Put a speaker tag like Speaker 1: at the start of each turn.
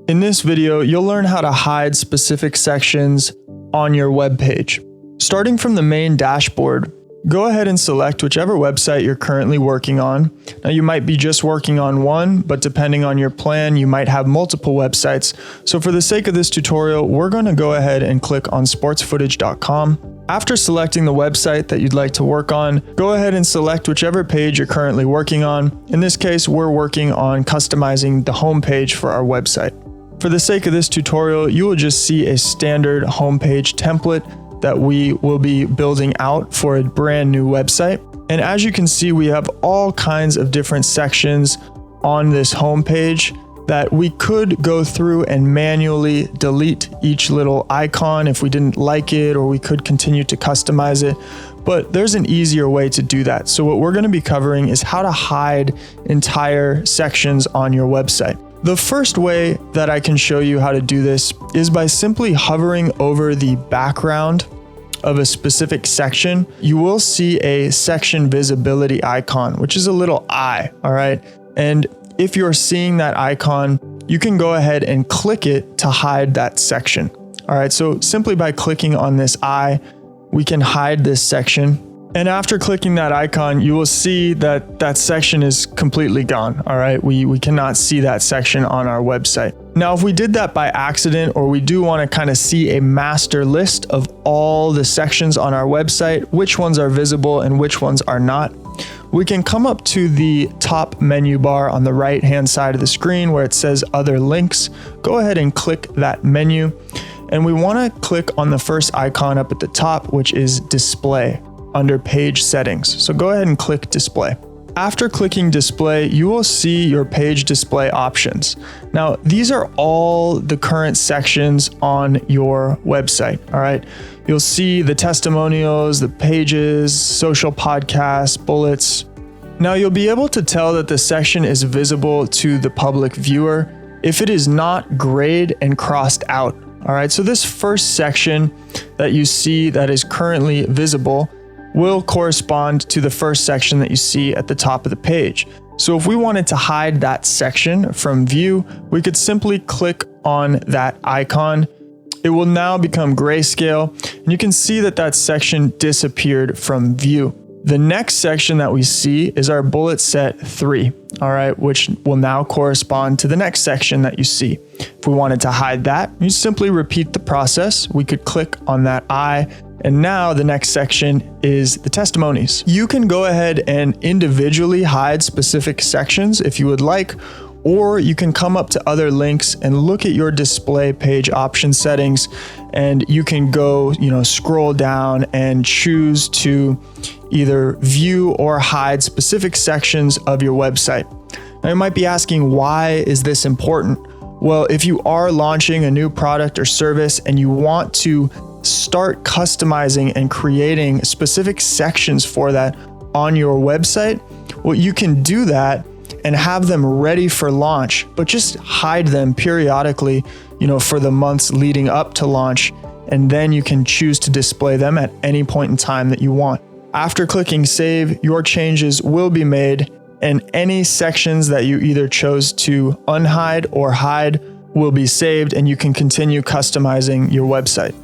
Speaker 1: In this video, you'll learn how to hide specific sections on your web page. Starting from the main dashboard, go ahead and select whichever website you're currently working on. Now you might be just working on one, but depending on your plan, you might have multiple websites. So for the sake of this tutorial, we're going to go ahead and click on sportsfootage.com. After selecting the website that you'd like to work on, go ahead and select whichever page you're currently working on. In this case, we're working on customizing the home page for our website. For the sake of this tutorial, you will just see a standard homepage template that we will be building out for a brand new website. And as you can see, we have all kinds of different sections on this homepage that we could go through and manually delete each little icon if we didn't like it, or we could continue to customize it. But there's an easier way to do that. So what we're going to be covering is how to hide entire sections on your website. The first way that I can show you how to do this is by simply hovering over the background of a specific section. You will see a section visibility icon, which is a little eye, all right? And if you're seeing that icon, you can go ahead and click it to hide that section. All right, so simply by clicking on this eye, we can hide this section. And after clicking that icon, you will see that that section is completely gone. All right, we cannot see that section on our website. Now, if we did that by accident, or we do want to kind of see a master list of all the sections on our website, which ones are visible and which ones are not, we can come up to the top menu bar on the right-hand side of the screen where it says Other Links. Go ahead and click that menu. And we want to click on the first icon up at the top, which is Display, under Page Settings. So go ahead and click Display. After clicking Display, you will see your page display options. Now, these are all the current sections on your website, all right? You'll see the testimonials, the pages, social podcasts, bullets. Now, you'll be able to tell that the section is visible to the public viewer if it is not grayed and crossed out, all right? So this first section that you see that is currently visible will correspond to the first section that you see at the top of the page. So if we wanted to hide that section from view, we could simply click on that icon. It will now become grayscale, and you can see that that section disappeared from view. The next section that we see is our bullet set 3, all right, which will now correspond to the next section that you see. If we wanted to hide that, you simply repeat the process. We could click on that eye, and now the next section is the testimonies. You can go ahead and individually hide specific sections if you would like, or you can come up to Other Links and look at your display page option settings, and you can go, scroll down and choose to either view or hide specific sections of your website. Now you might be asking, why is this important? Well, if you are launching a new product or service and you want to start customizing and creating specific sections for that on your website, well, you can do that and have them ready for launch, but just hide them periodically, for the months leading up to launch, and then you can choose to display them at any point in time that you want. After clicking save, your changes will be made, and any sections that you either chose to unhide or hide will be saved, and you can continue customizing your website.